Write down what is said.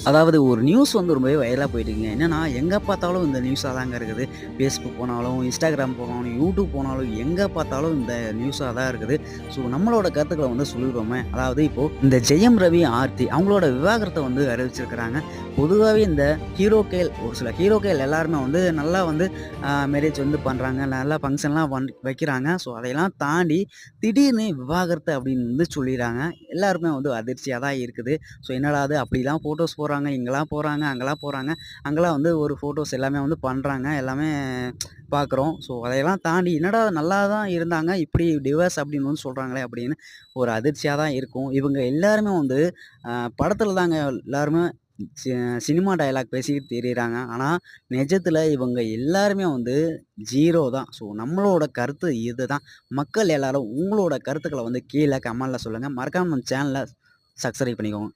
அதாவது ஒரு நியூஸ் வந்து ரொம்பவே வைரலா போயிட்டுருக்குங்க. என்னன்னா, எங்க பார்த்தாலும் இந்த நியூஸா தாங்க இருக்குது. Facebook போனாலும், Instagram போனாலும், YouTube போனாலும், எங்க பார்த்தாலும் இந்த நியூஸா தான் இருக்குது. ஸோ நம்மளோட கருத்துக்கள வந்து சொல்லிருவோமே. அதாவது இப்போ இந்த ஜெயம் ரவி, ஆர்த்தி அவங்களோட விவாகரத்த வந்து அறிவிச்சிருக்கிறாங்க. பொதுவாவே இந்த ஹீரோக்கள் ஒரு சில ஹீரோக்கள் எல்லாருமே வந்து நல்லா வந்து மேரேஜ் வந்து பண்றாங்க. நல்லா ஃபங்ஷன்லாம் வைக்கிறாங்க. ஸோ அதையெல்லாம் தாண்டி திடீர்னு விவாகரத்து அப்படின்னு வந்து சொல்லிறாங்க. எல்லாருமே வந்து அதிர்ச்சியா தான் இருக்குது. ஸோ என்னடா இது அப்படிலாம் ஃபோட்டோஸ் போடுறாங்க, இங்கலாம் போறாங்க, அங்கலாம் போறாங்க. அங்கலாம் வந்து ஒரு ஃபோட்டோஸ் எல்லாமே வந்து பண்றாங்க. எல்லாமே பார்க்குறோம். ஸோ அதையெல்லாம் தாண்டி என்னடா நல்லா தான் இருந்தாங்க. இப்படி டிவோர்ஸ் அப்படின்னு வந்து சொல்றாங்களே அப்படின்னு ஒரு அதிர்ச்சியா தான் இருக்கும். இவங்க எல்லாருமே வந்து அ படத்துல தாங்க எல்லாருமே சி சினிமா டயலாக் பேசிக்கிட்டு திரியிறாங்க. ஆனா நிஜத்துல இவங்க எல்லாருமே வந்து 0 தான். ஸோ நம்மளோட கருத்து இதுதான். மக்கள் எல்லாரும் உங்களோட கருத்துக்கள வந்து கீழ கமெண்ட்ல சொல்லுங்க. மறக்காம நம்ம சேனல சப்ஸ்கிரைப் பண்ணிக்கோங்க.